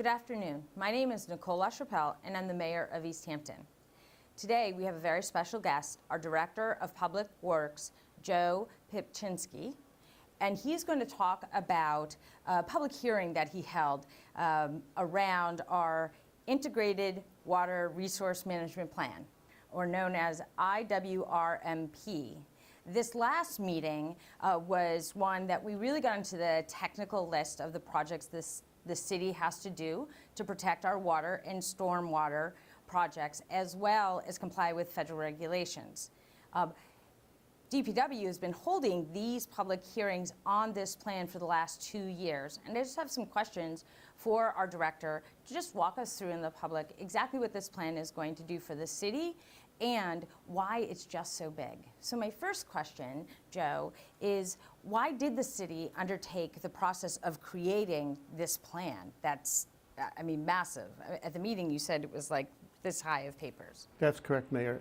Good afternoon. My name is Nicole LaChapelle, and I'm the mayor of Easthampton. Today, we have a very special guest, our Director of Public Works, Joe Pipchinsky, and he's going to talk about a public hearing that he held around our Integrated Water Resource Management Plan, or known as IWRMP. This last meeting was one that we really got into the technical list of the projects the city has to do to protect our water and stormwater projects, as well as comply with federal regulations. DPW has been holding these public hearings on this plan for the last 2 years, and I just have some questions for our director to just walk us through in the public exactly what this plan is going to do for the city and why it's just so big. So my first question, Joe, is why did the city undertake the process of creating this plan that's, massive? At the meeting you said it was like this high of papers. That's correct, Mayor.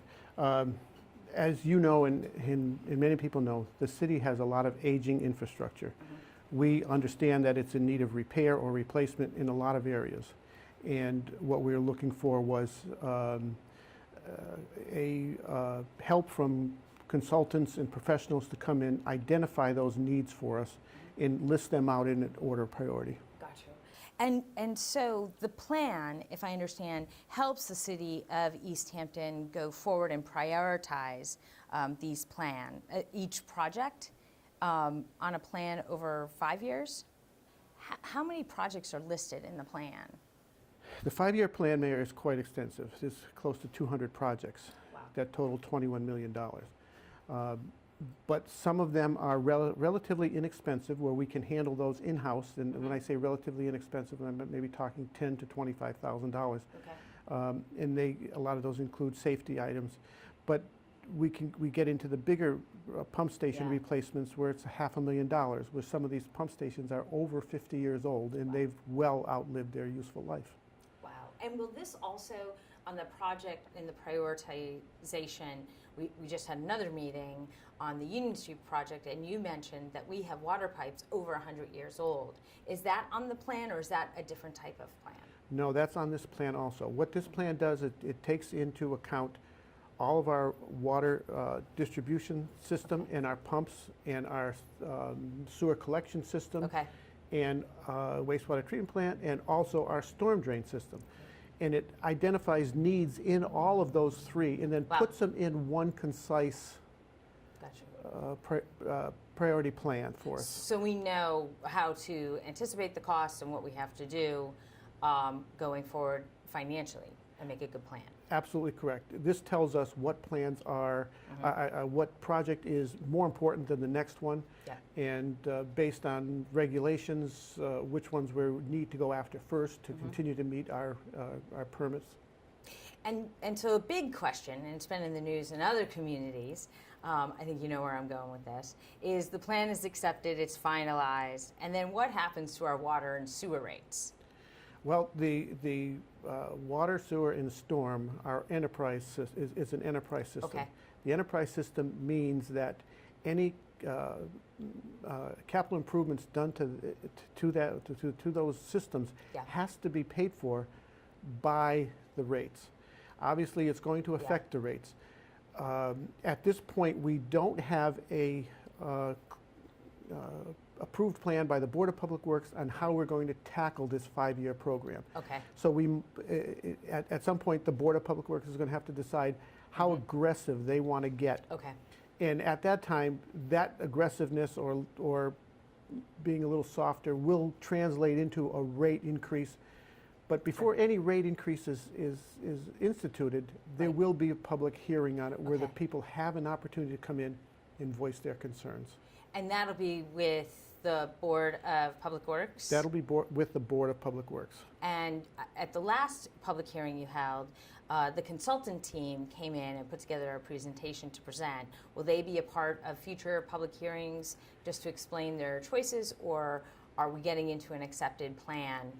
As you know, and many people know, the city has a lot of aging infrastructure. Mm-hmm. We understand that it's in need of repair or replacement in a lot of areas. And what we were looking for was help from consultants and professionals to come in, identify those needs for us, and list them out in an order of priority. Gotcha. And so the plan, if I understand, helps the city of Easthampton go forward and prioritize each project on a plan over 5 years. How many projects are listed in the plan? The 5-year plan, Mayor, is quite extensive. There's close to 200 projects. Wow. That total $21 million. But some of them are relatively inexpensive, where we can handle those in-house. And when I say relatively inexpensive, I'm maybe talking $10,000 to $25,000. Okay. And a lot of those include safety items. But we get into the bigger pump station replacements, where it's $500,000, where some of these pump stations are over 50 years old, and they've well outlived their useful life. Wow. And will this also, on the project in the prioritization, we just had another meeting on the Union Street project, and you mentioned that we have water pipes over 100 years old. Is that on the plan, or is that a different type of plan? No, that's on this plan also. What this plan does, it takes into account all of our water distribution system and our pumps and our sewer collection system. Okay. And wastewater treatment plant, and also our storm drain system. And it identifies needs in all of those three, and then puts them in one concise priority plan for us. So we know how to anticipate the costs and what we have to do going forward financially and make a good plan. Absolutely correct. This tells us what plans are, what project is more important than the next one, and based on regulations, which ones we need to go after first to continue to meet our permits. And so a big question, and it's been in the news in other communities, I think you know where I'm going with this, is the plan is accepted, it's finalized, and then what happens to our water and sewer rates? Well, the water, sewer, and storm, our enterprise is an enterprise system. Okay. The enterprise system means that any capital improvements done to those systems has to be paid for by the rates. Obviously, it's going to affect the rates. At this point, we don't have a approved plan by the Board of Public Works on how we're going to tackle this 5-year program. Okay. So at some point, the Board of Public Works is going to have to decide how aggressive they want to get. Okay. And at that time, that aggressiveness or being a little softer will translate into a rate increase. But before any rate increase is instituted, there will be a public hearing on it where the people have an opportunity to come in and voice their concerns. And that'll be with the Board of Public Works? That'll be with the Board of Public Works. And at the last public hearing you held, the consultant team came in and put together a presentation to present. Will they be a part of future public hearings just to explain their choices, or are we getting into an accepted plan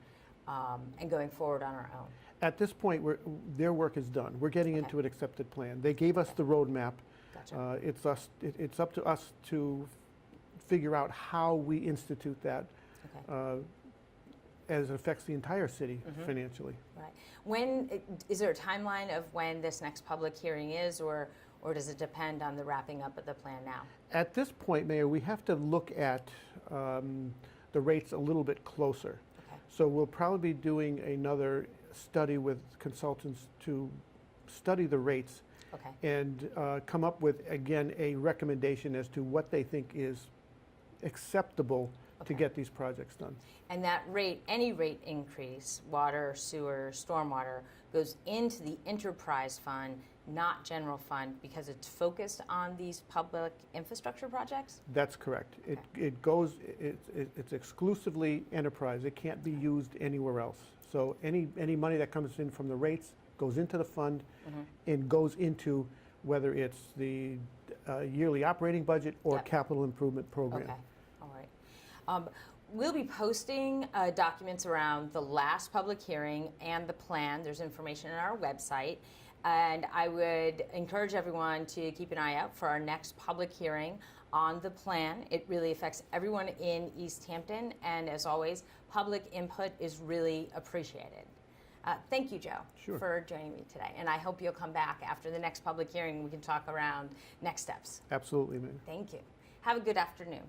and going forward on our own? At this point, their work is done. We're getting into an accepted plan. They gave us the roadmap. Gotcha. It's up to us to figure out how we institute that. Okay. as it affects the entire city financially. Right. Is there a timeline of when this next public hearing is, or does it depend on the wrapping up of the plan now? At this point, Mayor, we have to look at the rates a little bit closer. Okay. So we'll probably be doing another study with consultants to study the rates and come up with, again, a recommendation as to what they think is acceptable to get these projects done. And that rate, any rate increase, water, sewer, stormwater, goes into the enterprise fund, not general fund, because it's focused on these public infrastructure projects? That's correct. Okay. It's exclusively enterprise. It can't be used anywhere else. So any money that comes in from the rates goes into the fund and goes into whether it's the yearly operating budget or capital improvement program. Okay, all right. We'll be posting documents around the last public hearing and the plan. There's information on our website. And I would encourage everyone to keep an eye out for our next public hearing on the plan. It really affects everyone in Easthampton. And as always, public input is really appreciated. Thank you, Joe, for joining me today. And I hope you'll come back after the next public hearing and we can talk around next steps. Absolutely, ma'am. Thank you. Have a good afternoon.